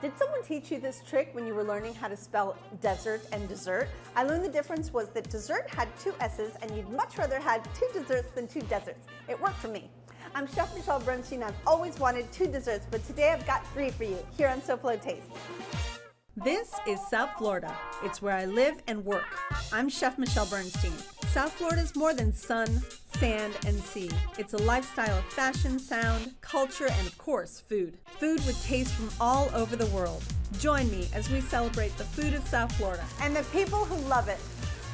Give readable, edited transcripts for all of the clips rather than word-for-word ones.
Did someone teach you this trick when you were learning how to spell desert and dessert? I learned the difference was that dessert had 2 S's and you'd much rather have 2 desserts than 2 deserts. It worked for me. I'm Chef Michelle Bernstein. I've always wanted 2 desserts, but today I've got 3 for you here on SoFlo Taste. This is South Florida. It's where I live and work. I'm Chef Michelle Bernstein. South Florida is more than sun, sand, and sea. It's a lifestyle of fashion, sound, culture, and of course, food. Food with taste from all over the world. Join me as we celebrate the food of South Florida. And the people who love it.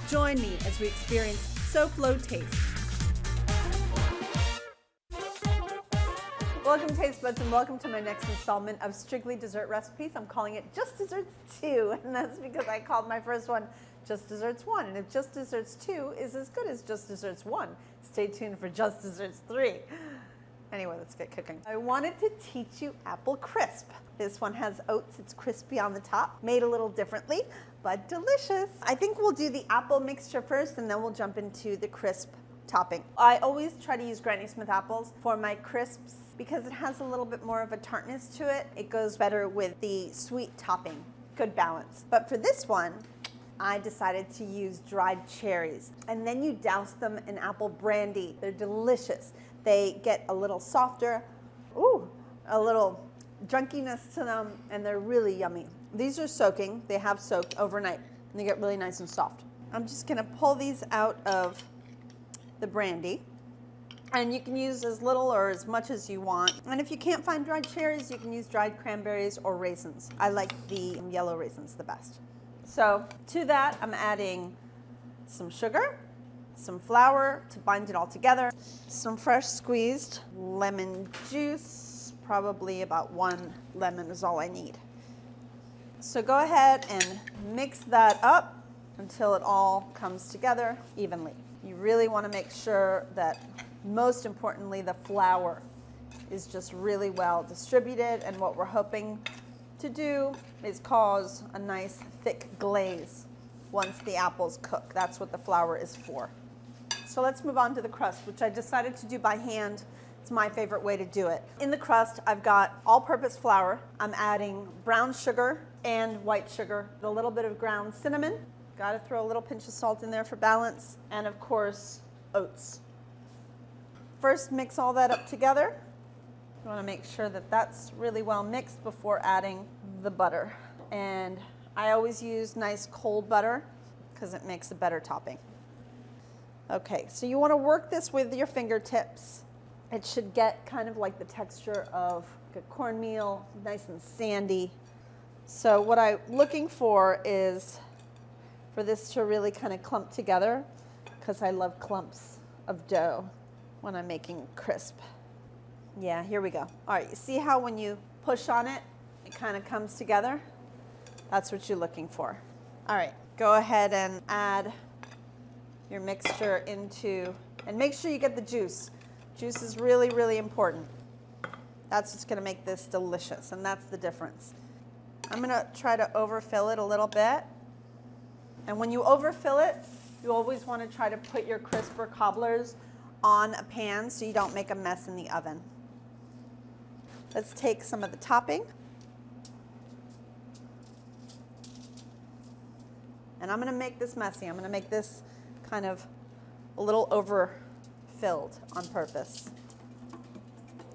Join me as we experience SoFlo Taste. Welcome Taste Buds and welcome to my next installment of Strictly Dessert Recipes. I'm calling it Just Desserts 2, and that's because I called my first one Just Desserts 1. And if Just Desserts 2 is as good as Just Desserts 1, stay tuned for Just Desserts 3. Anyway, let's get cooking. I wanted to teach you apple crisp. This one has oats, it's crispy on the top, made a little differently, but delicious. I think we'll do the apple mixture first and then we'll jump into the crisp topping. I always try to use Granny Smith apples for my crisps because it has a little bit more of a tartness to it. It goes better with the sweet topping. Good balance. But for this one, I decided to use dried cherries. And then you douse them in apple brandy. They're delicious. They get a little softer, a little junkiness to them, and they're really yummy. These are soaking. They have soaked overnight, and they get really nice and soft. I'm just gonna pull these out of the brandy. And you can use as little or as much as you want. And if you can't find dried cherries, you can use dried cranberries or raisins. I like the yellow raisins the best. So to that, I'm adding some sugar, some flour to bind it all together, some fresh squeezed lemon juice, probably about 1 lemon is all I need. So go ahead and mix that up until it all comes together evenly. You really want to make sure that, most importantly, the flour is just really well distributed, and what we're hoping to do is cause a nice thick glaze once the apples cook. That's what the flour is for. So let's move on to the crust, which I decided to do by hand. It's my favorite way to do it. In the crust, I've got all-purpose flour. I'm adding brown sugar and white sugar, a little bit of ground cinnamon. Got to throw a little pinch of salt in there for balance, and of course, oats. First, mix all that up together. You want to make sure that that's really well mixed before adding the butter. And I always use nice cold butter because it makes a better topping. Okay, so you want to work this with your fingertips. It should get kind of like the texture of a cornmeal, nice and sandy. So what I'm looking for is for this to really kind of clump together, because I love clumps of dough when I'm making crisp. Yeah, here we go. All right, you see how when you push on it, it kind of comes together? That's what you're looking for. All right, go ahead and add your mixture into, and make sure you get the juice. Juice is really, really important. That's what's gonna make this delicious, and that's the difference. I'm gonna try to overfill it a little bit. And when you overfill it, you always want to try to put your crisp or cobblers on a pan so you don't make a mess in the oven. Let's take some of the topping. And I'm going to make this messy. I'm going to make this kind of a little overfilled on purpose.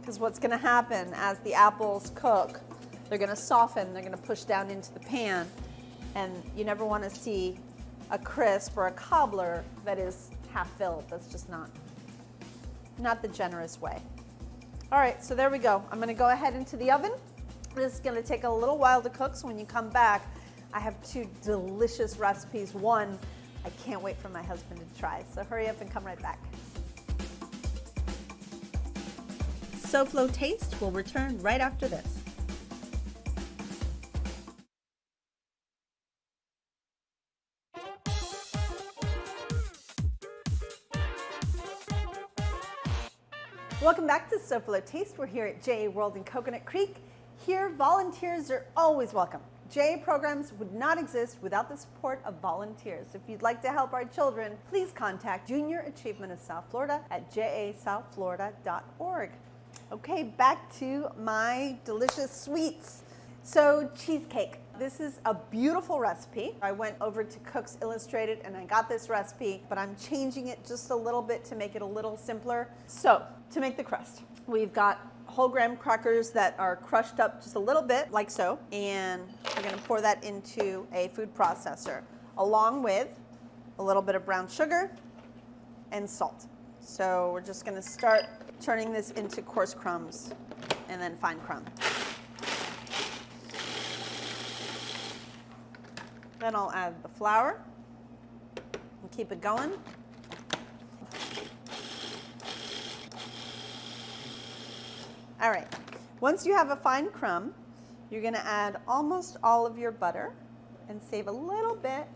Because what's going to happen as the apples cook, they're going to soften, they're going to push down into the pan. And you never want to see a crisp or a cobbler that is half filled. That's just not the generous way. All right, so there we go. I'm gonna go ahead into the oven. This is gonna take a little while to cook, so when you come back, I have 2 delicious recipes. One, I can't wait for my husband to try, so hurry up and come right back. SoFlo Taste will return right after this. Welcome back to SoFlo Taste. We're here at JA World in Coconut Creek. Here, volunteers are always welcome. JA programs would not exist without the support of volunteers. If you'd like to help our children, please contact Junior Achievement of South Florida at jasouthflorida.org. Okay, back to my delicious sweets. So cheesecake. This is a beautiful recipe. I went over to Cooks Illustrated and I got this recipe, but I'm changing it just a little bit to make it a little simpler. So to make the crust, we've got whole graham crackers that are crushed up just a little bit, like so, and we're gonna pour that into a food processor, along with a little bit of brown sugar and salt. So we're just gonna start turning this into coarse crumbs and then fine crumb. Then I'll add the flour and keep it going. All right, once you have a fine crumb, you're gonna add almost all of your butter and save a little bit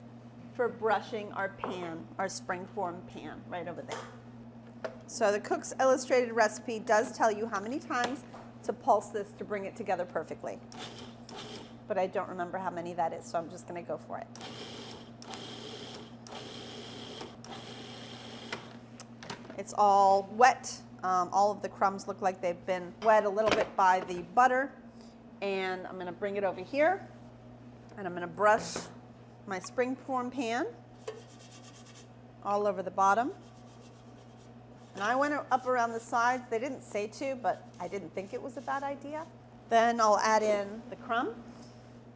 for brushing our pan, our springform pan right over there. So the Cooks Illustrated recipe does tell you how many times to pulse this to bring it together perfectly. But I don't remember how many that is, so I'm just gonna go for it. It's all wet. All of the crumbs look like they've been wet a little bit by the butter. And I'm gonna bring it over here, and I'm gonna brush my springform pan all over the bottom. And I went up around the sides. They didn't say to, but I didn't think it was a bad idea. Then I'll add in the crumb.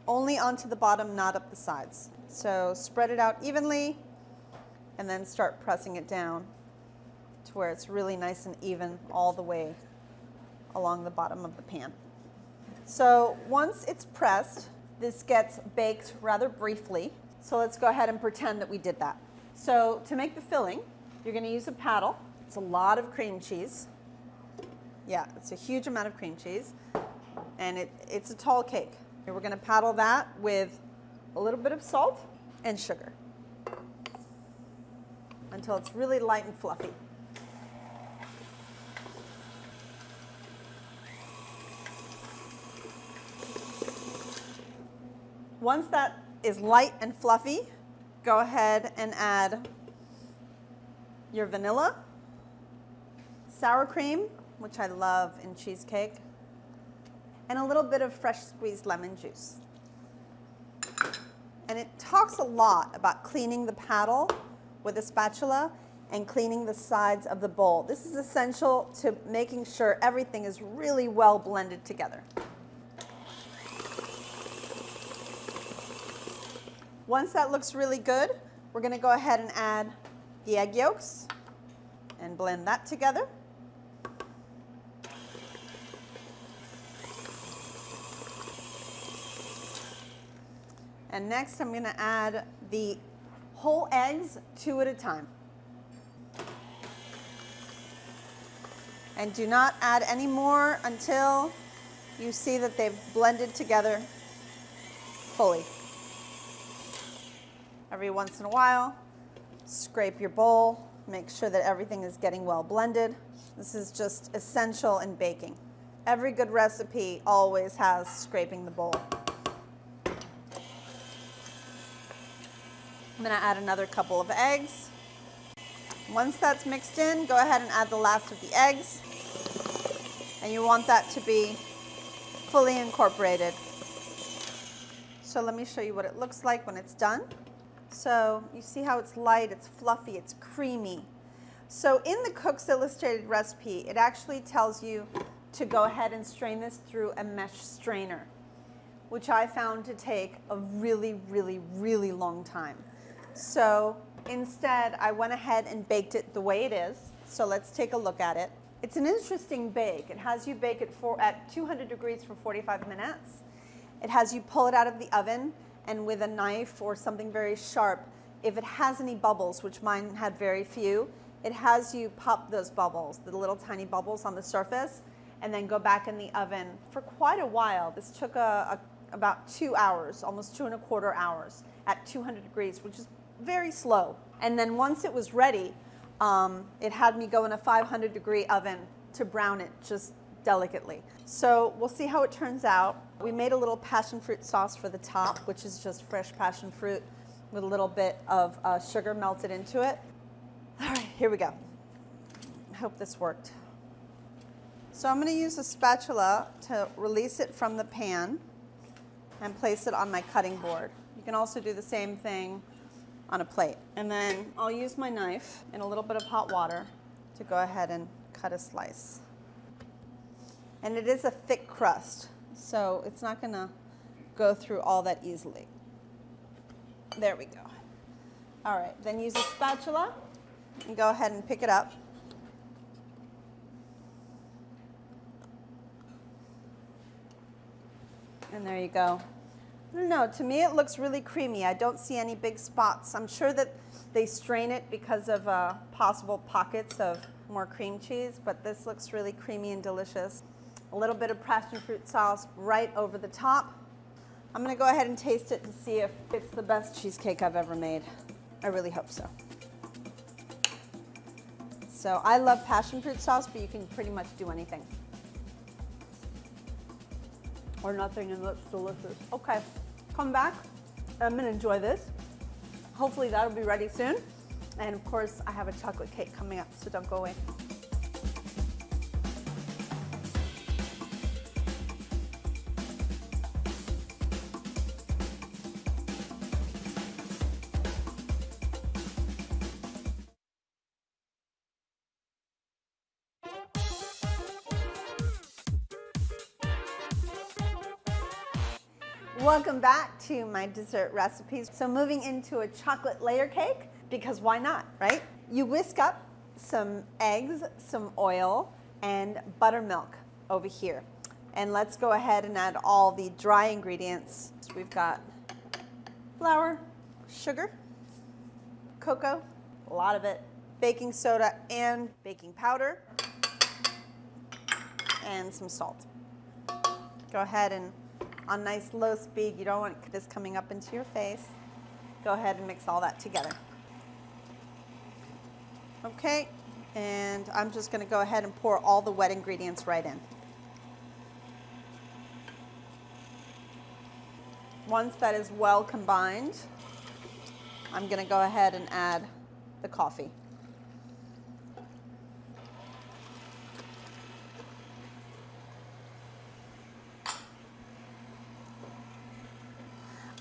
Only onto the bottom, not up the sides. So spread it out evenly and then start pressing it down to where it's really nice and even all the way along the bottom of the pan. So once it's pressed, this gets baked rather briefly. So let's go ahead and pretend that we did that. So to make the filling, you're gonna use a paddle. It's a lot of cream cheese. Yeah, it's a huge amount of cream cheese. And it's a tall cake. We're going to paddle that with a little bit of salt and sugar until it's really light and fluffy. Once that is light and fluffy, go ahead and add your vanilla, sour cream, which I love in cheesecake, and a little bit of fresh squeezed lemon juice. And it talks a lot about cleaning the paddle with a spatula and cleaning the sides of the bowl. This is essential to making sure everything is really well blended together. Once that looks really good, we're gonna go ahead and add the egg yolks and blend that together. And next I'm gonna add the whole eggs 2 at a time. And do not add any more until you see that they've blended together fully. Every once in a while, scrape your bowl, make sure that everything is getting well blended. This is just essential in baking. Every good recipe always has scraping the bowl. I'm gonna add another couple of eggs. Once that's mixed in, go ahead and add the last of the eggs. And you want that to be fully incorporated. So let me show you what it looks like when it's done. So you see how it's light, it's fluffy, it's creamy. So in the Cooks Illustrated recipe, it actually tells you to go ahead and strain this through a mesh strainer, which I found to take a really, really, really long time. So instead, I went ahead and baked it the way it is. So let's take a look at it. It's an interesting bake. It has you bake it at 200 degrees for 45 minutes. It has you pull it out of the oven, and with a knife or something very sharp, if it has any bubbles, which mine had very few, it has you pop those bubbles, the little tiny bubbles on the surface, and then go back in the oven for quite a while. This took about 2 hours, almost 2¼ hours at 200 degrees, which is very slow. And then once it was ready, it had me go in a 500-degree oven to brown it just delicately. So we'll see how it turns out. We made a little passion fruit sauce for the top, which is just fresh passion fruit with a little bit of sugar melted into it. All right, here we go. I hope this worked. So I'm going to use a spatula to release it from the pan. and place it on my cutting board. You can also do the same thing on a plate. And then I'll use my knife in a little bit of hot water to go ahead and cut a slice. And it is a thick crust, so it's not gonna go through all that easily. There we go. All right, then use a spatula and go ahead and pick it up. And there you go. I don't know, to me it looks really creamy. I don't see any big spots. I'm sure that they strain it because of possible pockets of more cream cheese, but this looks really creamy and delicious. A little bit of passion fruit sauce right over the top. I'm gonna go ahead and taste it to see if it's the best cheesecake I've ever made. I really hope so. So I love passion fruit sauce, but you can pretty much do anything. Or nothing, and looks delicious. Okay, come back. I'm gonna enjoy this. Hopefully that'll be ready soon. And of course, I have a chocolate cake coming up, so don't go away. Welcome back to my dessert recipes. So moving into a chocolate layer cake, because why not, right? You whisk up some eggs, some oil, and buttermilk over here. And let's go ahead and add all the dry ingredients. So we've got flour, sugar, cocoa, a lot of it, baking soda and baking powder, and some salt. Go ahead and on nice low speed, you don't want this coming up into your face. Go ahead and mix all that together. Okay, and I'm just gonna go ahead and pour all the wet ingredients right in. Once that is well combined, I'm gonna go ahead and add the coffee.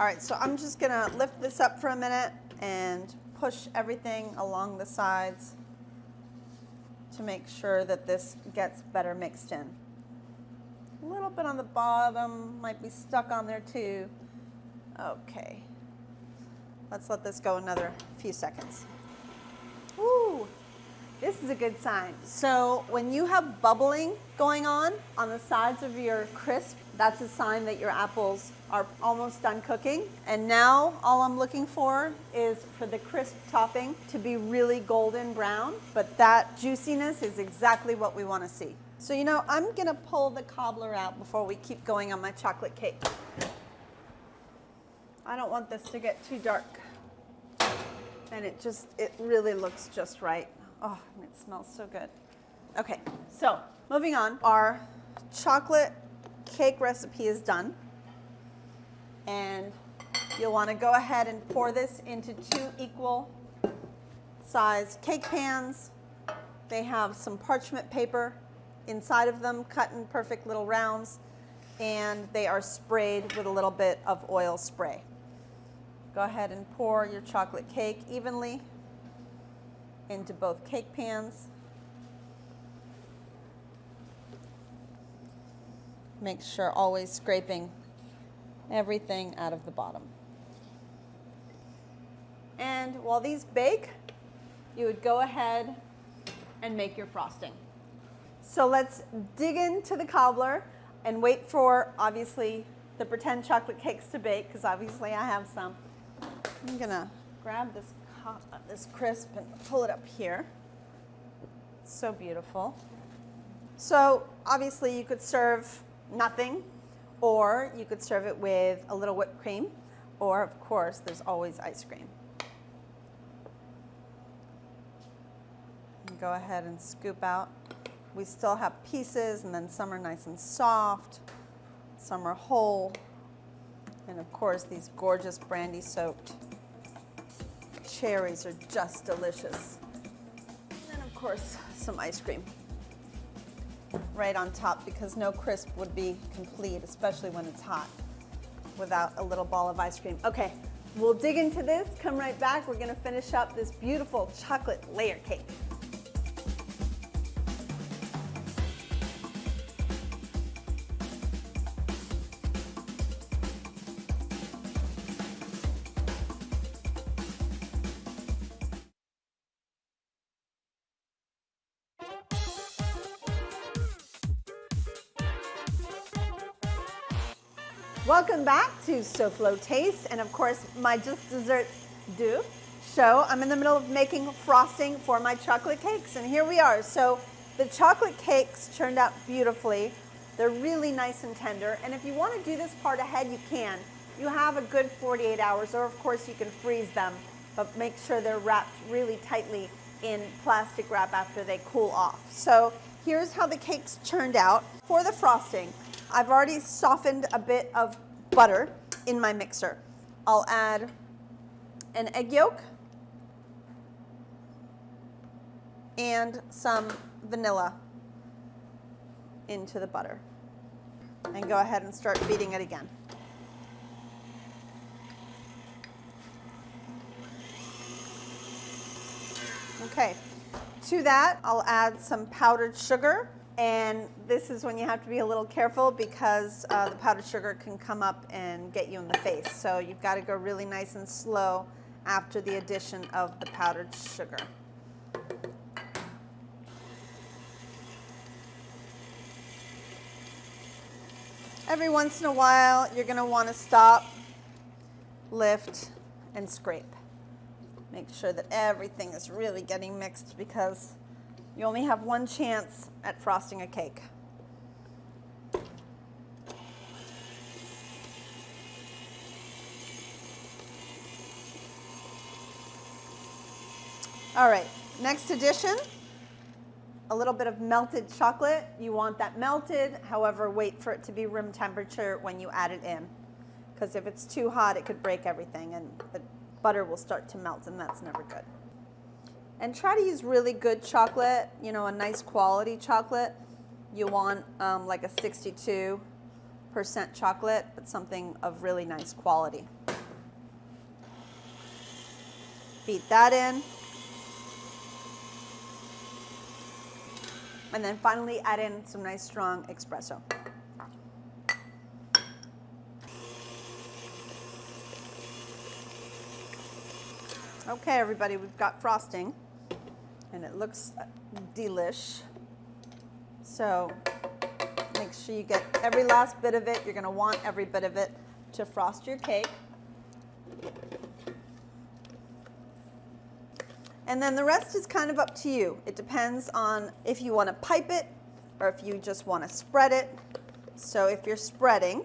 All right, so I'm just gonna lift this up for a minute and push everything along the sides to make sure that this gets better mixed in. A little bit on the bottom, might be stuck on there too. Okay, let's let this go another few seconds. Ooh, this is a good sign. So when you have bubbling going on the sides of your crisp, that's a sign that your apples are almost done cooking. And now all I'm looking for is for the crisp topping to be really golden brown, but that juiciness is exactly what we want to see. So you know, I'm gonna pull the cobbler out before we keep going on my chocolate cake. I don't want this to get too dark. And it really looks just right. Oh, and it smells so good. Okay, so moving on, our chocolate cake recipe is done. And you'll want to go ahead and pour this into 2 equal sized cake pans. They have some parchment paper inside of them, cut in perfect little rounds, and they are sprayed with a little bit of oil spray. Go ahead and pour your chocolate cake evenly into both cake pans. Make sure always scraping everything out of the bottom. And while these bake, you would go ahead and make your frosting. So let's dig into the cobbler and wait for, obviously, the pretend chocolate cakes to bake, because obviously I have some. I'm gonna grab this crisp and pull it up here. It's so beautiful. So obviously you could serve nothing, or you could serve it with a little whipped cream, or of course there's always ice cream. And go ahead and scoop out. We still have pieces, and then some are nice and soft, some are whole, and of course these gorgeous brandy soaked cherries are just delicious. And of course some ice cream right on top, because no crisp would be complete, especially when it's hot. without a little ball of ice cream. Okay, we'll dig into this, come right back. We're gonna finish up this beautiful chocolate layer cake. Welcome back to SoFlo Taste, and of course my Just Desserts Do show. I'm in the middle of making frosting for my chocolate cakes, and here we are. So the chocolate cakes turned out beautifully. They're really nice and tender, and if you want to do this part ahead, you can. You have a good 48 hours, or of course you can freeze them, but make sure they're wrapped really tightly in plastic wrap after they cool off. So here's how the cakes turned out. For the frosting, I've already softened a bit of butter in my mixer. I'll add an egg yolk and some vanilla into the butter. And go ahead and start beating it again. Okay, to that I'll add some powdered sugar. And this is when you have to be a little careful because the powdered sugar can come up and get you in the face. So you've got to go really nice and slow after the addition of the powdered sugar. Every once in a while, you're going to want to stop, lift, and scrape. Make sure that everything is really getting mixed because you only have one chance at frosting a cake. All right, next addition, a little bit of melted chocolate. You want that melted, however, wait for it to be room temperature when you add it in. Because if it's too hot, it could break everything and the butter will start to melt, and that's never good. And try to use really good chocolate, you know, a nice quality chocolate. You want like a 62% chocolate, but something of really nice quality. Beat that in. And then finally add in some nice strong espresso. Okay, everybody, we've got frosting. And it looks delish. So make sure you get every last bit of it. You're going to want every bit of it to frost your cake. And then the rest is kind of up to you. It depends on if you want to pipe it or if you just want to spread it. So if you're spreading,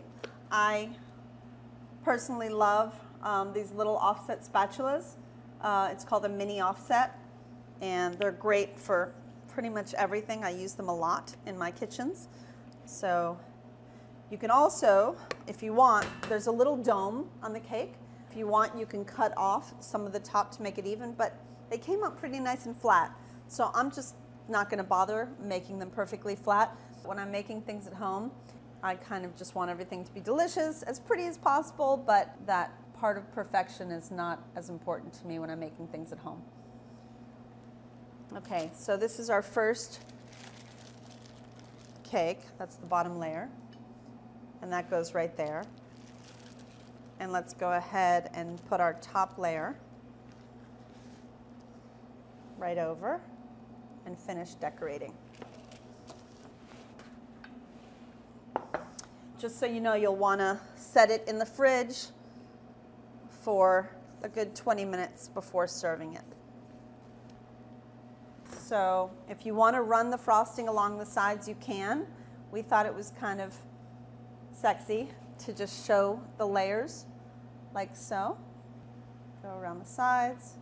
I personally love these little offset spatulas. It's called a mini offset. And they're great for pretty much everything. I use them a lot in my kitchens. So you can also, if you want, there's a little dome on the cake. If you want, you can cut off some of the top to make it even, but they came out pretty nice and flat. So I'm just not gonna bother making them perfectly flat. When I'm making things at home, I kind of just want everything to be delicious, as pretty as possible, but that part of perfection is not as important to me when I'm making things at home. Okay, so this is our first cake. That's the bottom layer. And that goes right there. And let's go ahead and put our top layer right over and finish decorating. Just so you know, you'll want to set it in the fridge for a good 20 minutes before serving it. So if you want to run the frosting along the sides, you can. We thought it was kind of sexy to just show the layers like so. Go around the sides.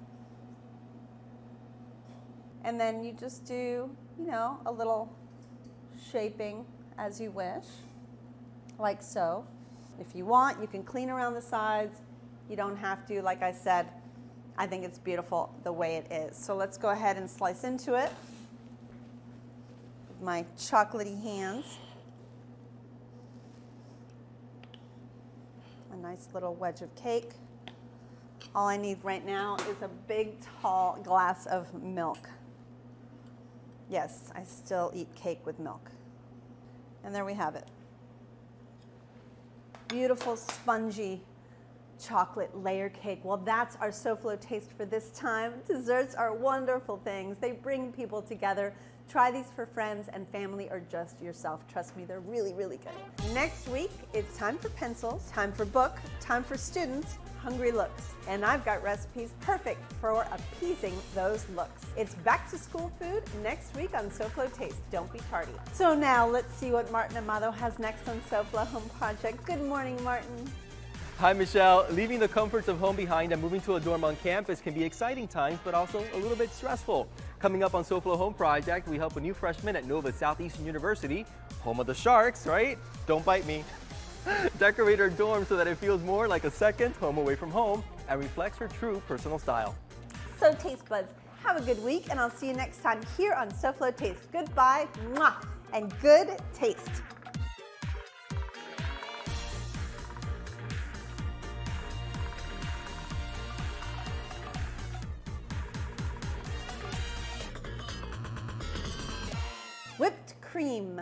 And then you just do, you know, a little shaping as you wish, like so. If you want, you can clean around the sides. You don't have to, like I said. I think it's beautiful the way it is. So let's go ahead and slice into it with my chocolatey hands. A nice little wedge of cake. All I need right now is a big, tall glass of milk. Yes, I still eat cake with milk. And there we have it. Beautiful, spongy chocolate layer cake. Well, that's our SoFlo taste for this time. Desserts are wonderful things. They bring people together. Try these for friends and family or just yourself. Trust me, they're really, really good. Next week, it's time for pencils, time for book, time for students, hungry looks. And I've got recipes perfect for appeasing those looks. It's back to school food next week on SoFlo Taste. Don't be tardy. So now let's see what Martin Amado has next on SoFlo Home Project. Good morning, Martin. Hi, Michelle. Leaving the comforts of home behind and moving to a dorm on campus can be exciting times, but also a little bit stressful. Coming up on SoFlo Home Project, we help a new freshman at Nova Southeastern University, home of the Sharks, right? Don't bite me. Decorate her dorm so that it feels more like a second home away from home and reflects her true personal style. So Taste Buds, have a good week, and I'll see you next time here on SoFlo Taste. Goodbye, mwah, and good taste. Whipped cream.